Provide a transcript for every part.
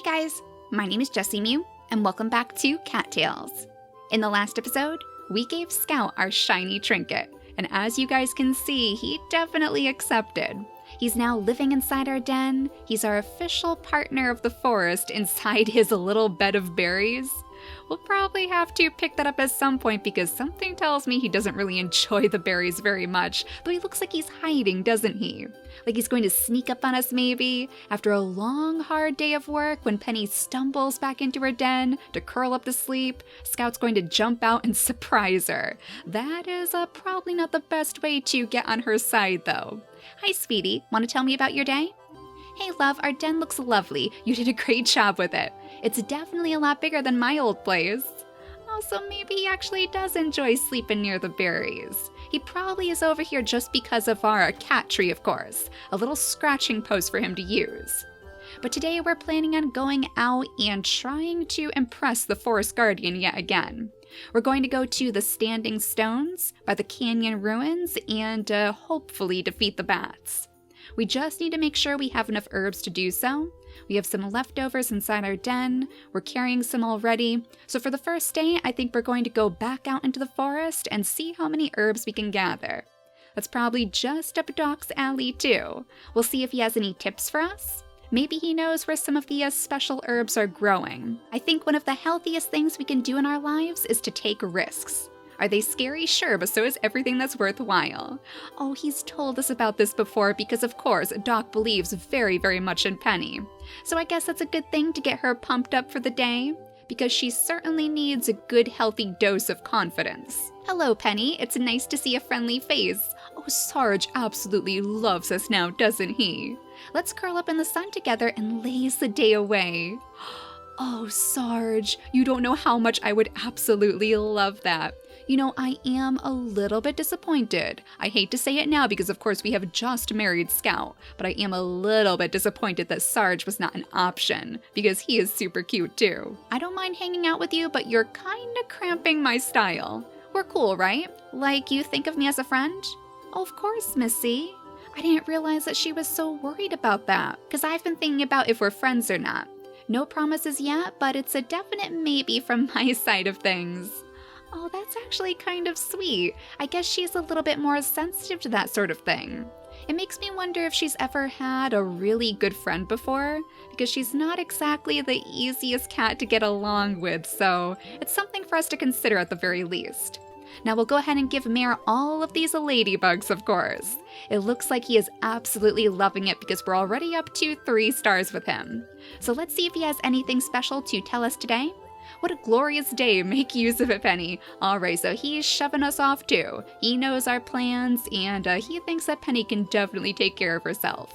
Hey guys, my name is JessiMew, and welcome back to Cattails. In the last episode, we gave Scout our shiny trinket, and as you guys can see, he definitely accepted. He's now living inside our den. He's our official partner of the forest inside his little bed of berries. We'll probably have to pick that up at some point because something tells me he doesn't really enjoy the berries very much, though he looks like he's hiding, doesn't he? Like he's going to sneak up on us maybe, after a long, hard day of work when Penny stumbles back into her den to curl up to sleep. Scout's going to jump out and surprise her. That is probably not the best way to get on her side though. Hi sweetie, want to tell me about your day? Hey love, our den looks lovely. You did a great job with it. It's definitely a lot bigger than my old place. Oh, so maybe he actually does enjoy sleeping near the berries. He probably is over here just because of our cat tree, of course. A little scratching post for him to use. But today we're planning on going out and trying to impress the forest guardian yet again. We're going to go to the Standing Stones by the canyon ruins and hopefully defeat the bats. We just need to make sure we have enough herbs to do so. We have some leftovers inside our den. We're carrying some already. So for the first day, I think we're going to go back out into the forest and see how many herbs we can gather. That's probably just up Doc's alley too. We'll see if he has any tips for us. Maybe he knows where some of the special herbs are growing. I think one of the healthiest things we can do in our lives is to take risks. Are they scary? Sure, but so is everything that's worthwhile. Oh, he's told us about this before because, of course, Doc believes very, very much in Penny. So I guess that's a good thing to get her pumped up for the day, because she certainly needs a good, healthy dose of confidence. Hello, Penny. It's nice to see a friendly face. Oh, Sarge absolutely loves us now, doesn't he? Let's curl up in the sun together and laze the day away. Oh, Sarge, you don't know how much I would absolutely love that. You know, I am a little bit disappointed. I hate to say it now because of course we have just married Scout, but I am a little bit disappointed that Sarge was not an option because he is super cute too. I don't mind hanging out with you, but you're kinda cramping my style. We're cool, right? Like you think of me as a friend? Oh, of course, Missy. I didn't realize that she was so worried about that because I've been thinking about if we're friends or not. No promises yet, but it's a definite maybe from my side of things. Oh, that's actually kind of sweet. I guess she's a little bit more sensitive to that sort of thing. It makes me wonder if she's ever had a really good friend before, because she's not exactly the easiest cat to get along with, so it's something for us to consider at the very least. Now we'll go ahead and give Mare all of these ladybugs, of course. It looks like he is absolutely loving it because we're already up to 3 stars with him. So let's see if he has anything special to tell us today. What a glorious day, make use of it, Penny. Alright, so he's shoving us off too. He knows our plans, and he thinks that Penny can definitely take care of herself.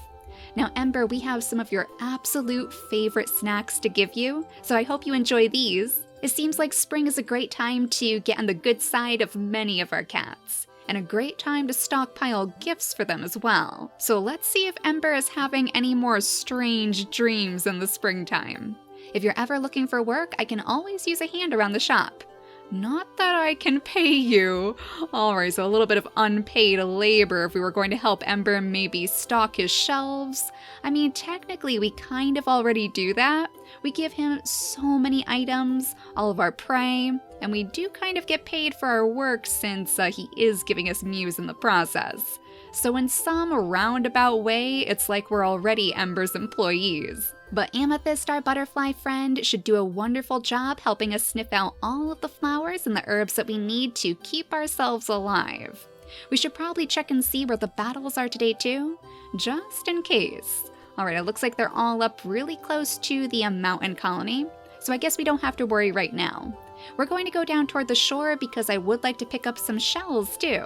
Now Ember, we have some of your absolute favorite snacks to give you, so I hope you enjoy these. It seems like spring is a great time to get on the good side of many of our cats, and a great time to stockpile gifts for them as well. So let's see if Ember is having any more strange dreams in the springtime. If you're ever looking for work, I can always use a hand around the shop. Not that I can pay you. Alright, so a little bit of unpaid labor if we were going to help Ember maybe stock his shelves. I mean, technically we kind of already do that. We give him so many items, all of our prey, and we do kind of get paid for our work since he is giving us mews in the process. So in some roundabout way, it's like we're already Ember's employees. But Amethyst, our butterfly friend, should do a wonderful job helping us sniff out all of the flowers and the herbs that we need to keep ourselves alive. We should probably check and see where the battles are today too, just in case. Alright, it looks like they're all up really close to the mountain colony, so I guess we don't have to worry right now. We're going to go down toward the shore because I would like to pick up some shells too.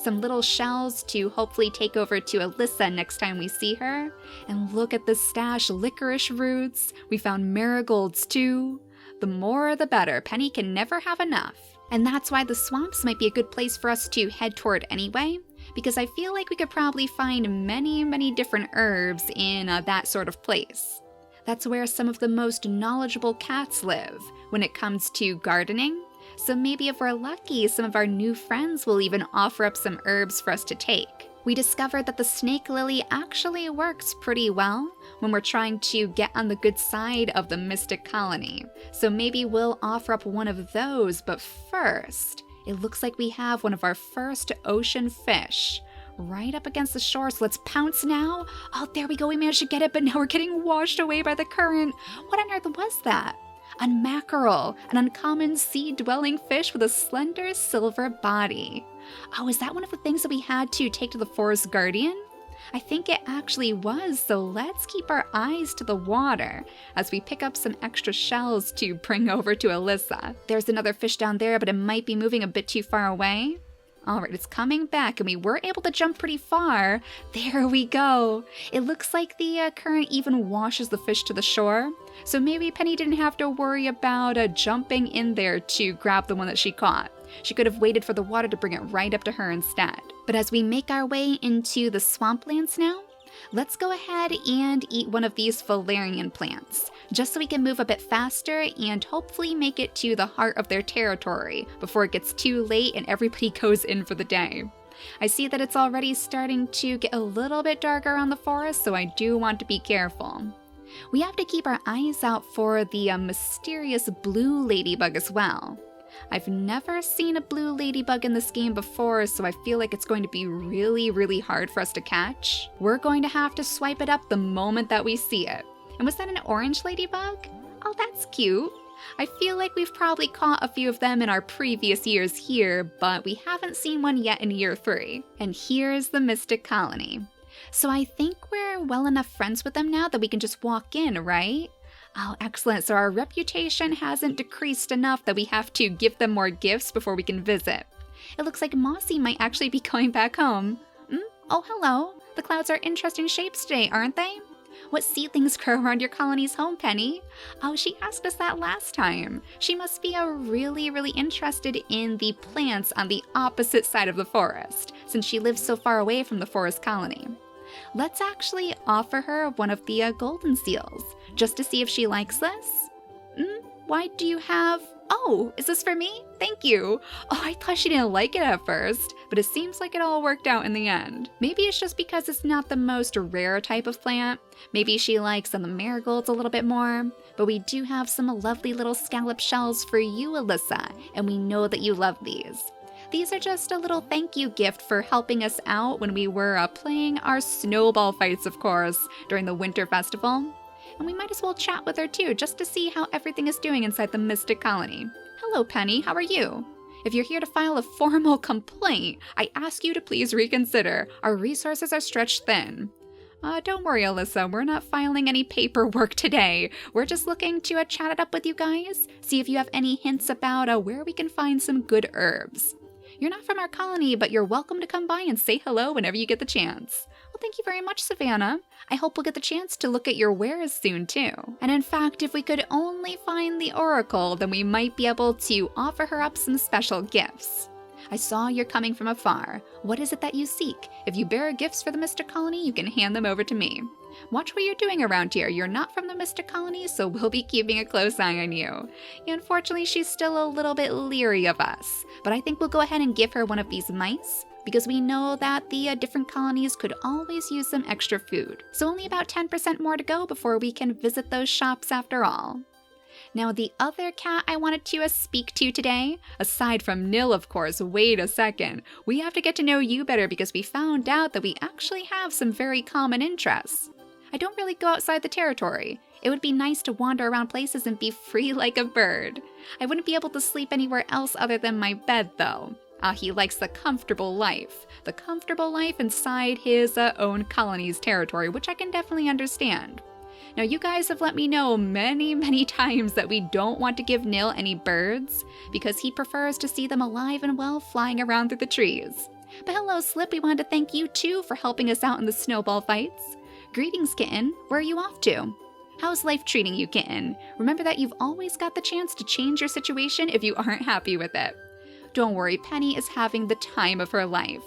Some little shells to hopefully take over to Alyssa next time we see her. And look at the stash, licorice roots. We found marigolds too. The more the better. Penny can never have enough. And that's why the swamps might be a good place for us to head toward anyway, because I feel like we could probably find many, many different herbs in that sort of place. That's where some of the most knowledgeable cats live when it comes to gardening. So maybe if we're lucky, some of our new friends will even offer up some herbs for us to take. We discovered that the snake lily actually works pretty well when we're trying to get on the good side of the mystic colony. So maybe we'll offer up one of those, but first, it looks like we have one of our first ocean fish right up against the shore, so let's pounce now. Oh, there we go, we managed to get it, but now we're getting washed away by the current. What on earth was that? A mackerel, an uncommon sea-dwelling fish with a slender silver body. Oh, is that one of the things that we had to take to the forest guardian? I think it actually was, so let's keep our eyes to the water as we pick up some extra shells to bring over to Alyssa. There's another fish down there, but it might be moving a bit too far away. Alright, it's coming back, and we were able to jump pretty far. There we go. It looks like the current even washes the fish to the shore, so maybe Penny didn't have to worry about jumping in there to grab the one that she caught. She could have waited for the water to bring it right up to her instead. But as we make our way into the swamplands now, let's go ahead and eat one of these valerian plants, just so we can move a bit faster and hopefully make it to the heart of their territory before it gets too late and everybody goes in for the day. I see that it's already starting to get a little bit darker around the forest, so I do want to be careful. We have to keep our eyes out for the mysterious blue ladybug as well. I've never seen a blue ladybug in this game before, so I feel like it's going to be really hard for us to catch. We're going to have to swipe it up the moment that we see it. And was that an orange ladybug? Oh, that's cute. I feel like we've probably caught a few of them in our previous years here, but we haven't seen one yet in year 3. And here's the Mystic Colony. So I think we're well enough friends with them now that we can just walk in, right? Oh, excellent. So our reputation hasn't decreased enough that we have to give them more gifts before we can visit. It looks like Mossy might actually be going back home. Oh, hello. The clouds are interesting shapes today, aren't they? What seedlings grow around your colony's home, Penny? Oh, she asked us that last time. She must be really interested in the plants on the opposite side of the forest, since she lives so far away from the forest colony. Let's actually offer her one of the golden seals, just to see if she likes this. Why do you have... Oh, is this for me? Thank you. Oh, I thought she didn't like it at first, but it seems like it all worked out in the end. Maybe it's just because it's not the most rare type of plant. Maybe she likes the marigolds a little bit more. But we do have some lovely little scallop shells for you, Alyssa, and we know that you love these. These are just a little thank you gift for helping us out when we were playing our snowball fights, of course, during the Winter Festival. And we might as well chat with her too, just to see how everything is doing inside the Mystic Colony. Hello, Penny, how are you? If you're here to file a formal complaint, I ask you to please reconsider. Our resources are stretched thin. Don't worry, Alyssa, we're not filing any paperwork today. We're just looking to chat it up with you guys, see if you have any hints about where we can find some good herbs. You're not from our colony, but you're welcome to come by and say hello whenever you get the chance. Well, thank you very much, Savannah. I hope we'll get the chance to look at your wares soon, too. And in fact, if we could only find the Oracle, then we might be able to offer her up some special gifts. I saw you're coming from afar. What is it that you seek? If you bear gifts for the Mystic Colony, you can hand them over to me. Watch what you're doing around here. You're not from the Mystic Colony, so we'll be keeping a close eye on you. Unfortunately, she's still a little bit leery of us, but I think we'll go ahead and give her one of these mice, because we know that the different colonies could always use some extra food. So only about 10% more to go before we can visit those shops after all. Now, the other cat I wanted to speak to today, aside from Nil, of course, wait a second. We have to get to know you better because we found out that we actually have some very common interests. I don't really go outside the territory. It would be nice to wander around places and be free like a bird. I wouldn't be able to sleep anywhere else other than my bed, though. He likes the comfortable life inside his own colony's territory, which I can definitely understand. Now, you guys have let me know many times that we don't want to give Nil any birds because he prefers to see them alive and well flying around through the trees. But hello, Slip, we wanted to thank you too for helping us out in the snowball fights. Greetings, Kitten. Where are you off to? How's life treating you, Kitten? Remember that you've always got the chance to change your situation if you aren't happy with it. Don't worry, Penny is having the time of her life.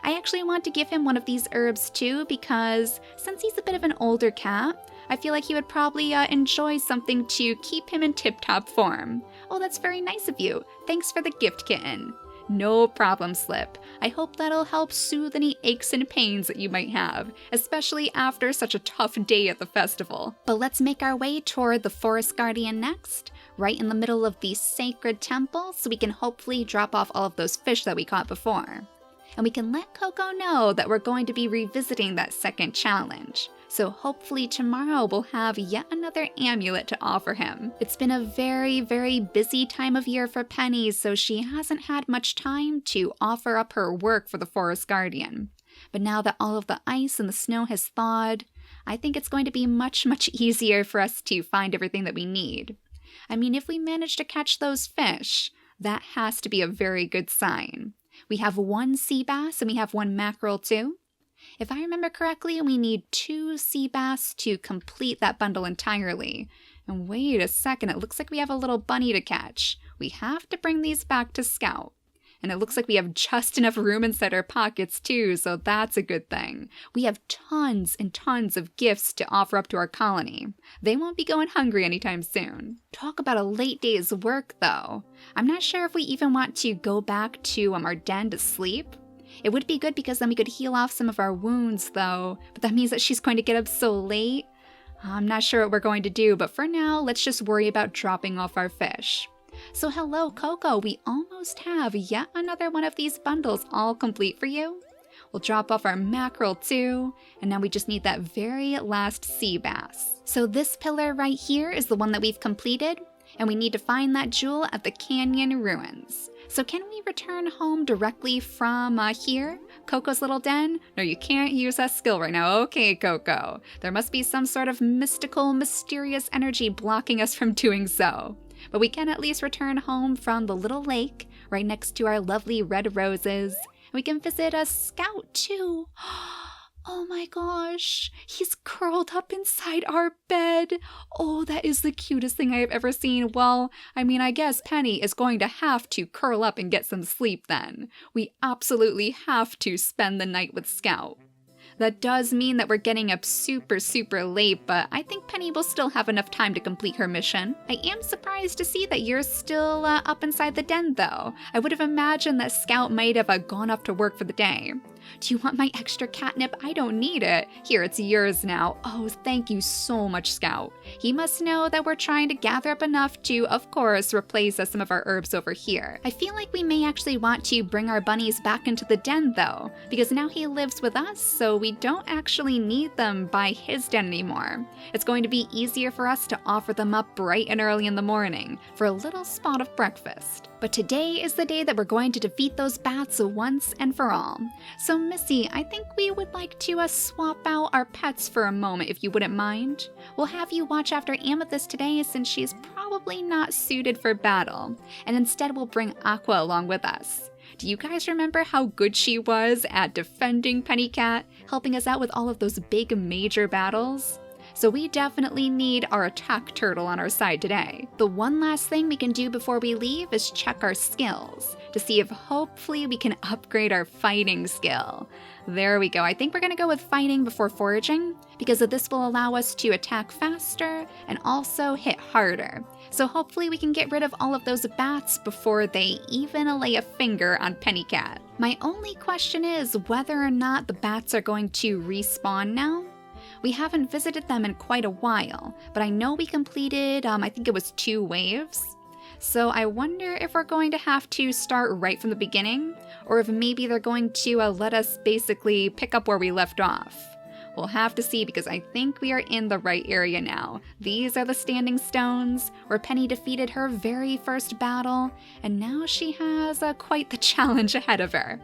I actually want to give him one of these herbs too because since he's a bit of an older cat, I feel like he would probably enjoy something to keep him in tip-top form. Oh, that's very nice of you. Thanks for the gift, Kitten. No problem, Slip. I hope that'll help soothe any aches and pains that you might have, especially after such a tough day at the festival. But let's make our way toward the Forest Guardian next, right in the middle of the sacred temple, so we can hopefully drop off all of those fish that we caught before. And we can let Coco know that we're going to be revisiting that second challenge. So hopefully tomorrow we'll have yet another amulet to offer him. It's been a very, very busy time of year for Penny, so she hasn't had much time to offer up her work for the Forest Guardian. But now that all of the ice and the snow has thawed, I think it's going to be much, much easier for us to find everything that we need. I mean, if we manage to catch those fish, that has to be a very good sign. We have 1 sea bass and we have 1 mackerel too. If I remember correctly, we need 2 sea bass to complete that bundle entirely. And wait a second, it looks like we have a little bunny to catch. We have to bring these back to Scout. And it looks like we have just enough room inside our pockets too, so that's a good thing. We have tons and tons of gifts to offer up to our colony. They won't be going hungry anytime soon. Talk about a late day's work though. I'm not sure if we even want to go back to our den to sleep. It would be good because then we could heal off some of our wounds though, but that means that she's going to get up so late. I'm not sure what we're going to do, but for now, let's just worry about dropping off our fish. So hello, Coco, we almost have yet another one of these bundles all complete for you. We'll drop off our mackerel too, and now we just need that very last sea bass. So this pillar right here is the one that we've completed, and we need to find that jewel at the canyon ruins. So can we return home directly from here, Coco's little den? No, you can't use that skill right now. Okay, Coco. There must be some sort of mystical, mysterious energy blocking us from doing so. But we can at least return home from the little lake right next to our lovely red roses. We can visit a Scout too. Oh my gosh, he's curled up inside our bed. Oh, that is the cutest thing I have ever seen. Well, I mean, I guess Penny is going to have to curl up and get some sleep then. We absolutely have to spend the night with Scout. That does mean that we're getting up super, super late, but I think Penny will still have enough time to complete her mission. I am surprised to see that you're still up inside the den, though. I would have imagined that Scout might have gone off to work for the day. Do you want my extra catnip? I don't need it. Here, it's yours now. Oh, thank you so much, Scout. He must know that we're trying to gather up enough to, of course, replace some of our herbs over here. I feel like we may actually want to bring our bunnies back into the den, though, because now he lives with us, so we don't actually need them by his den anymore. It's going to be easier for us to offer them up bright and early in the morning for a little spot of breakfast. But today is the day that we're going to defeat those bats once and for all. So Missy, I think we would like to swap out our pets for a moment if you wouldn't mind. We'll have you watch after Amethyst today since she's probably not suited for battle, and instead we'll bring Aqua along with us. Do you guys remember how good she was at defending Pennycat, helping us out with all of those big major battles? So we definitely need our attack turtle on our side today. The one last thing we can do before we leave is check our skills to see if hopefully we can upgrade our fighting skill. There we go. I think we're going to go with fighting before foraging because this will allow us to attack faster and also hit harder. So hopefully we can get rid of all of those bats before they even lay a finger on Pennycat. My only question is whether or not the bats are going to respawn now. We haven't visited them in quite a while, but I know we completed, I think it was 2 waves. So I wonder if we're going to have to start right from the beginning, or if maybe they're going to let us basically pick up where we left off. We'll have to see because I think we are in the right area now. These are the standing stones where Penny defeated her very first battle, and now she has quite the challenge ahead of her.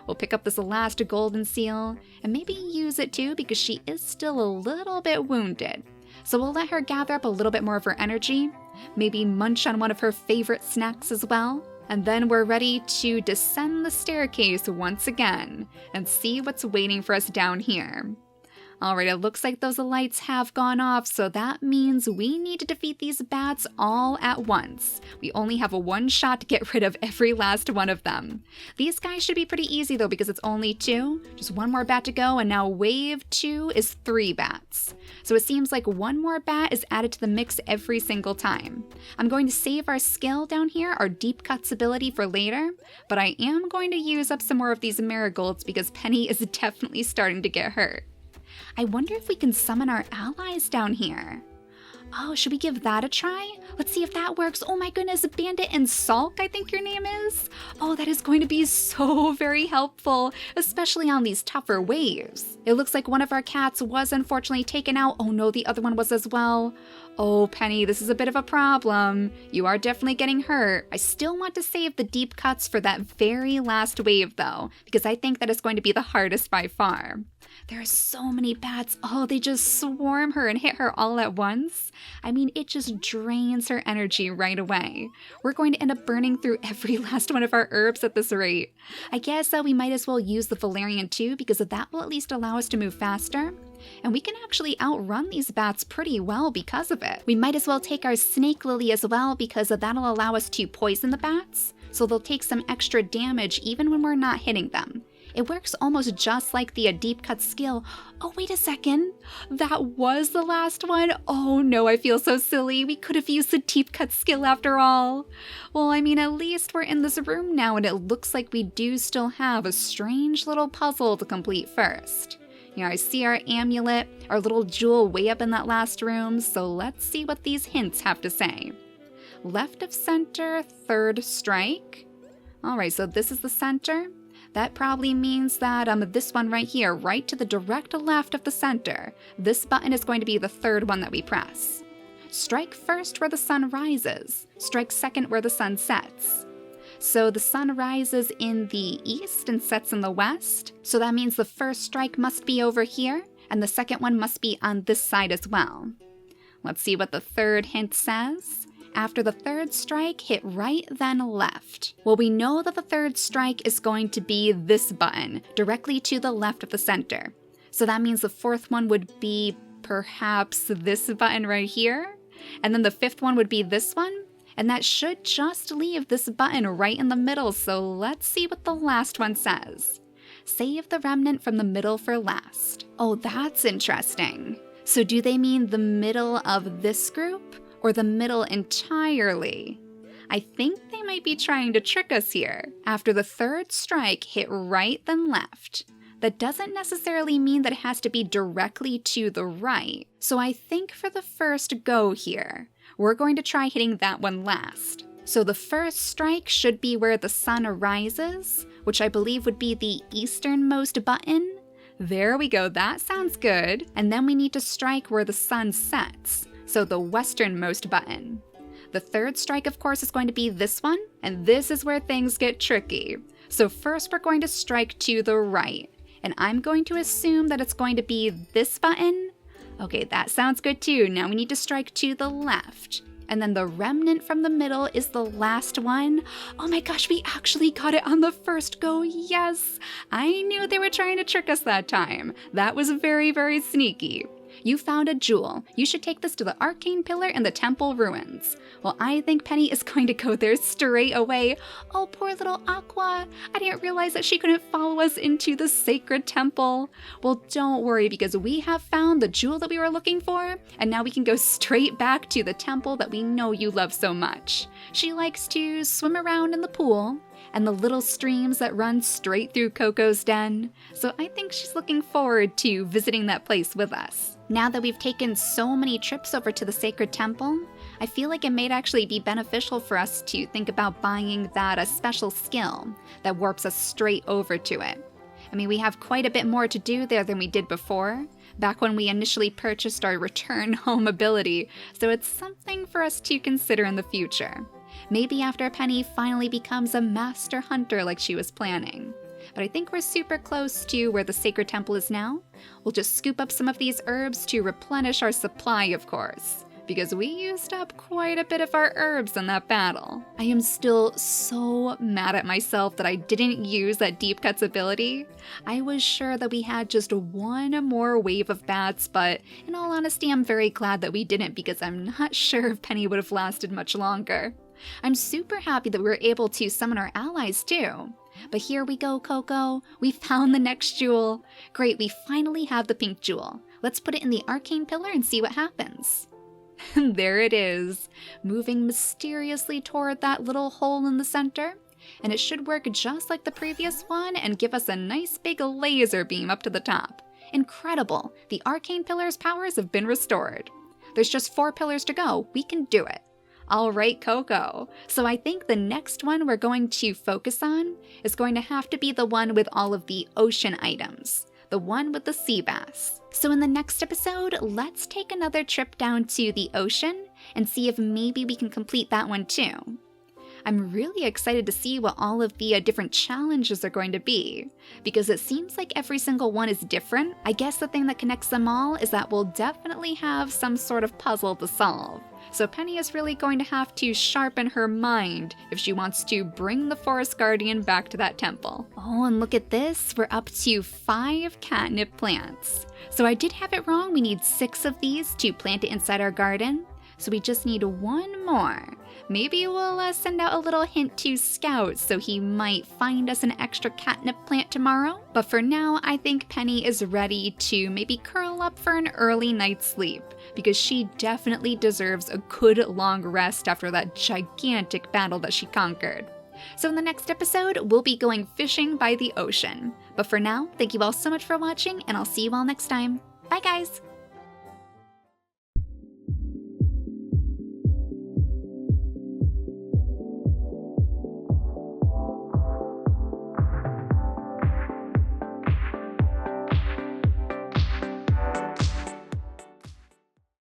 We'll pick up this last golden seal, and maybe use it too because she is still a little bit wounded. So we'll let her gather up a little bit more of her energy, maybe munch on one of her favorite snacks as well, and then we're ready to descend the staircase once again and see what's waiting for us down here. Alright, it looks like those lights have gone off, so that means we need to defeat these bats all at once. We only have a one shot to get rid of every last one of them. These guys should be pretty easy though because it's only 2. Just one more bat to go, and now wave 2 is 3 bats. So it seems like one more bat is added to the mix every single time. I'm going to save our skill down here, our deep cuts ability, for later, but I am going to use up some more of these marigolds because Penny is definitely starting to get hurt. I wonder if we can summon our allies down here. Oh, should we give that a try? Let's see if that works. Oh my goodness, Bandit and Sulk, I think your name is? Oh, that is going to be so very helpful, especially on these tougher waves. It looks like one of our cats was unfortunately taken out. Oh no, the other one was as well. Oh, Penny, this is a bit of a problem. You are definitely getting hurt. I still want to save the deep cuts for that very last wave though, because I think that is going to be the hardest by far. There are so many bats. Oh, they just swarm her and hit her all at once. I mean, it just drains her energy right away. We're going to end up burning through every last one of our herbs at this rate. I guess we might as well use the valerian too, because that will at least allow us to move faster. And we can actually outrun these bats pretty well because of it. We might as well take our snake lily as well, because that'll allow us to poison the bats, so they'll take some extra damage even when we're not hitting them. It works almost just like the deep cut skill. Oh, wait a second. That was the last one? Oh no, I feel so silly. We could have used the deep cut skill after all. Well, I mean, at least we're in this room now, and it looks like we do still have a strange little puzzle to complete first. Here, I see our amulet, our little jewel way up in that last room, so let's see what these hints have to say. Left of center, third strike. Alright, so this is the center. That probably means that this one right here, right to the direct left of the center, this button is going to be the third one that we press. Strike first where the sun rises. Strike second where the sun sets. So the sun rises in the east and sets in the west. So that means the first strike must be over here, and the second one must be on this side as well. Let's see what the third hint says. After the third strike, hit right, then left. Well, we know that the third strike is going to be this button, directly to the left of the center. So that means the fourth one would be perhaps this button right here. And then the fifth one would be this one. And that should just leave this button right in the middle, so let's see what the last one says. Save the remnant from the middle for last. Oh, that's interesting. So do they mean the middle of this group? Or the middle entirely? I think they might be trying to trick us here. After the third strike, hit right then left. That doesn't necessarily mean that it has to be directly to the right. So I think for the first go here, we're going to try hitting that one last. So the first strike should be where the sun rises, which I believe would be the easternmost button. There we go, that sounds good. And then we need to strike where the sun sets. So the westernmost button. The third strike, of course, is going to be this one, and this is where things get tricky. So first we're going to strike to the right, and I'm going to assume that it's going to be this button. Okay, that sounds good too. Now we need to strike to the left. And then the remnant from the middle is the last one. Oh my gosh, we actually got it on the first go, yes! I knew they were trying to trick us that time. That was very, very sneaky. You found a jewel. You should take this to the arcane pillar in the temple ruins. Well, I think Penny is going to go there straight away. Oh, poor little Aqua. I didn't realize that she couldn't follow us into the sacred temple. Well, don't worry, because we have found the jewel that we were looking for, and now we can go straight back to the temple that we know you love so much. She likes to swim around in the pool, and the little streams that run straight through Coco's den. So I think she's looking forward to visiting that place with us. Now that we've taken so many trips over to the sacred temple, I feel like it may actually be beneficial for us to think about buying that special skill that warps us straight over to it. I mean, we have quite a bit more to do there than we did before, back when we initially purchased our return home ability, so it's something for us to consider in the future. Maybe after Penny finally becomes a master hunter like she was planning. But I think we're super close to where the sacred temple is now. We'll just scoop up some of these herbs to replenish our supply, of course. because we used up quite a bit of our herbs in that battle. I am still so mad at myself that I didn't use that deep cuts ability. I was sure that we had just one more wave of bats, but in all honesty, I'm very glad that we didn't because I'm not sure if Penny would have lasted much longer. I'm super happy that we were able to summon our allies too. But here we go, Coco. We found the next jewel. Great, we finally have the pink jewel. Let's put it in the arcane pillar and see what happens. There it is, moving mysteriously toward that little hole in the center. And it should work just like the previous one and give us a nice big laser beam up to the top. Incredible! The arcane pillar's powers have been restored. There's just 4 pillars to go. We can do it. All right, Coco. So I think the next one we're going to focus on is going to have to be the one with all of the ocean items. The one with the sea bass. So in the next episode, let's take another trip down to the ocean and see if maybe we can complete that one too. I'm really excited to see what all of the different challenges are going to be, because it seems like every single one is different. I guess the thing that connects them all is that we'll definitely have some sort of puzzle to solve. So Penny is really going to have to sharpen her mind if she wants to bring the Forest Guardian back to that temple. Oh, and look at this, we're up to 5 catnip plants. So I did have it wrong, we need 6 of these to plant it inside our garden. So we just need 1 more. Maybe we'll send out a little hint to Scout so he might find us an extra catnip plant tomorrow. But for now, I think Penny is ready to maybe curl up for an early night's sleep, because she definitely deserves a good long rest after that gigantic battle that she conquered. So in the next episode, we'll be going fishing by the ocean. But for now, thank you all so much for watching, and I'll see you all next time. Bye guys!